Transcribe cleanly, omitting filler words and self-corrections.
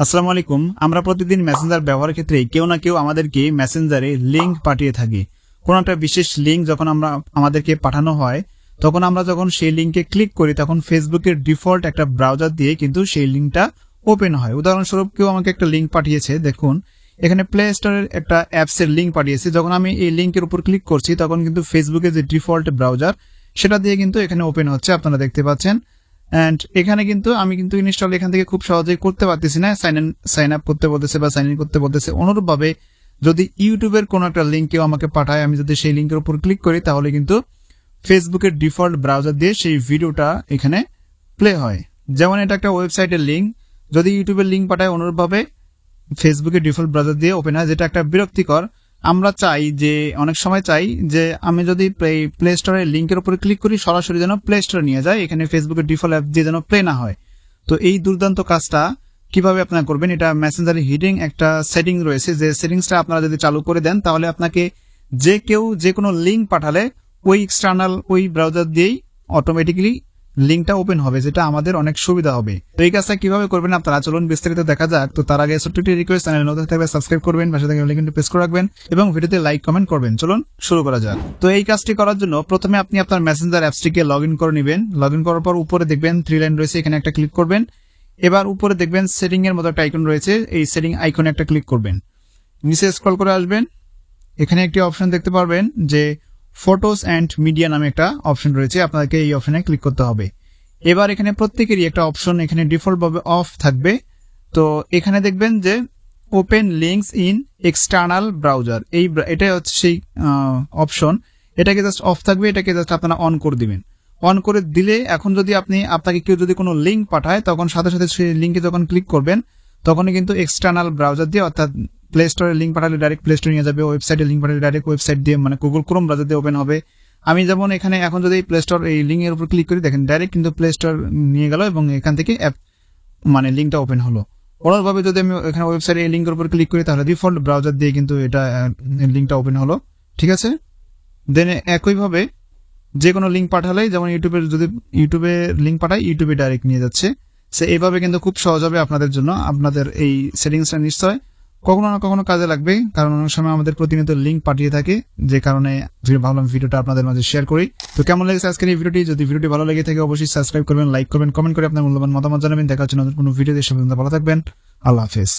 আসসালামু আলাইকুম। আমরা প্রতিদিন মেসেঞ্জার ব্যবহারের ক্ষেত্রে কেউ না কেউ আমাদেরকে মেসেঞ্জারে লিংক পাঠিয়ে থাকি। কোনো একটা বিশেষ লিংক যখন আমাদেরকে পাঠানো হয়, তখন আমরা যখন সেই লিংকে ক্লিক করি তখন ফেসবুকের ডিফল্ট একটা ব্রাউজার দিয়ে কিন্তু সেই লিংকটা ওপেন হয়। উদাহরণস্বরূপ কেউ আমাকে একটা লিংক পাঠিয়েছে, দেখুন এখানে প্লে স্টোরের একটা অ্যাপসের লিংক পাঠিয়েছে। যখন আমি এই লিংকের উপর ক্লিক করছি তখন কিন্তু ফেসবুকের যে ডিফল্ট ব্রাউজার সেটা দিয়ে কিন্তু এখানে ওপেন হচ্ছে, আপনারা দেখতে পাচ্ছেন। এন্ড এখানে কিন্তু আমি কিন্তু ইনস্টল এখান থেকে খুব সহজেই করতে পারতেছি না, সাইন আপ করতে বলতেছে বা সাইন ইন করতে বলতেছে। অনুরূপভাবে যদি ইউটিউবের কোনো একটা লিঙ্ক কেউ আমাকে পাঠায়, আমি যদি সেই লিঙ্কের উপর ক্লিক করি তাহলে কিন্তু ফেসবুকের ডিফল্ট ব্রাউজার দিয়ে সেই ভিডিওটা এখানে প্লে হয়। যেমন এটা একটা ওয়েবসাইটের লিঙ্ক, যদি ইউটিউবের লিঙ্ক পাঠায় অনুরূপভাবে ফেসবুকের ডিফল্ট ব্রাউজার দিয়ে ওপেন হয়, যেটা একটা বিরক্তিকর। আমরা চাই যে অনেক সময় চাই যে আমি যদি প্লে স্টোরের লিঙ্কের উপরে ক্লিক করি সরাসরি যেন প্লে স্টোরে নিয়ে যায়, এখানে ফেসবুকের ডিফল্ট অ্যাপ দিয়ে যেন প্লে না হয়। তো এই দুর্দান্ত কাজটা কিভাবে আপনারা করবেন, এটা মেসেঞ্জারে হিডিং একটা সেটিং রয়েছে, যে সেটিংসটা আপনারা যদি চালু করে দেন তাহলে আপনাকে যে কোনো লিঙ্ক পাঠালে ওই এক্সটার্নাল ওই ব্রাউজার দিয়েই অটোমেটিক্যালি লিঙ্কটা ওপেন হবে, যেটা আমাদের অনেক সুবিধা হবে। তো এই কাজটা কিভাবে করবেন আপনারা চলুন বিস্তারিত দেখা যাক। তো তার আগে ছোট্ট একটি রিকোয়েস্ট, চ্যানেল নতুন থাকলে সাবস্ক্রাইব করবেন, পাশে থাকা বেল আইকনটি প্রেস করে রাখবেন এবং ভিডিওতে লাইক কমেন্ট করবেন। চলুন শুরু করা যাক। তো এই কাজটি করার জন্য প্রথমে আপনি আপনার মেসেঞ্জার অ্যাপসটিকে লগ ইন করে নেবেন। লগ ইন করার পর উপরে দেখবেন 3 লাইন রয়েছে, এখানে একটা ক্লিক করবেন। এবার উপরে দেখবেন সেটিং এর মতো একটা আইকন রয়েছে, এই সেটিং আইকনে একটা ক্লিক করবেন। নিচে স্ক্রল করে আসবেন, এখানে একটি অপশন দেখতে পারবেন যে ফটোস এন্ড মিডিয়া নামে একটা অপশন রয়েছে, আপনাকে এই অপশনে ক্লিক করতে হবে। এবার এখানে প্রত্যেকেরই একটা অপশন এখানে ডিফল্ট ভাবে অফ থাকবে। তো এখানে দেখবেন যে open links in external browser, এটাই হচ্ছে সেই অপশন। এটাকে জাস্ট অফ থাকবে, এটাকে জাস্ট আপনারা অন করে দিবেন। অন করে দিলে এখন যদি আপনাকে কেউ যদি কোনো লিঙ্ক পাঠায় তখন সাথে সাথে সেই লিঙ্কে যখন ক্লিক করবেন তখনই কিন্তু এক্সটার্নাল ব্রাউজার দিয়ে, অর্থাৎ প্লে স্টোরের লিঙ্ক পাঠালে ডাইরেক্ট প্লে স্টোরে নিয়ে যাবে, ওয়েবসাইটের লিঙ্ক পাঠালে ডাইরেক্ট ওয়েবসাইট দিয়ে মানে গুগল ক্রোম ব্রাউজার দিয়ে ওপেন হবে। আমি যেমন এখানে এখন যদি প্লে স্টোর এই লিঙ্কের উপর ক্লিক করি, দেখেন ডাইরেক্ট কিন্তু প্লে স্টোর নিয়ে গেল এবং এখান থেকে অ্যাপ মানে লিঙ্কটা ওপেন হলো। অনুরূপভাবে যদি আমি এখানে ওয়েবসাইটে এই লিঙ্কের উপর ক্লিক করি তাহলে ডিফল্ট ব্রাউজার দিয়ে কিন্তু এটা লিঙ্কটা ওপেন হলো, ঠিক আছে। দেন একইভাবে যে কোনো লিঙ্ক পাঠালেই, যেমন ইউটিউবে লিঙ্ক পাঠাই ইউটিউবে ডাইরেক্ট নিয়ে যাচ্ছে। সে এইভাবে কিন্তু খুব সহজ হবে আপনাদের জন্য। আপনাদের এই সেটিংসটা নিশ্চয় কখনো না কখনো কাজে লাগবে, কারণ অনেক সময় আমাদের প্রতিনিয়ত লিঙ্ক পাঠিয়ে থাকে, যে কারণে ভাবলাম ভিডিওটা আপনাদের মাঝে শেয়ার করি। তো কেমন লেগেছে আজকের এই ভিডিওটি? যদি ভিডিওটি ভালো লেগে থাকে অবশ্যই সাবস্ক্রাইব করবেন, লাইক করবেন, কমেন্ট করে আপনার মূল্যবান মতামত জানাবেন। দেখা হচ্ছে নতুন কোনো ভিডিও দিয়ে, সে পর্যন্ত ভালো থাকবেন। আল্লাহ হাফেজ।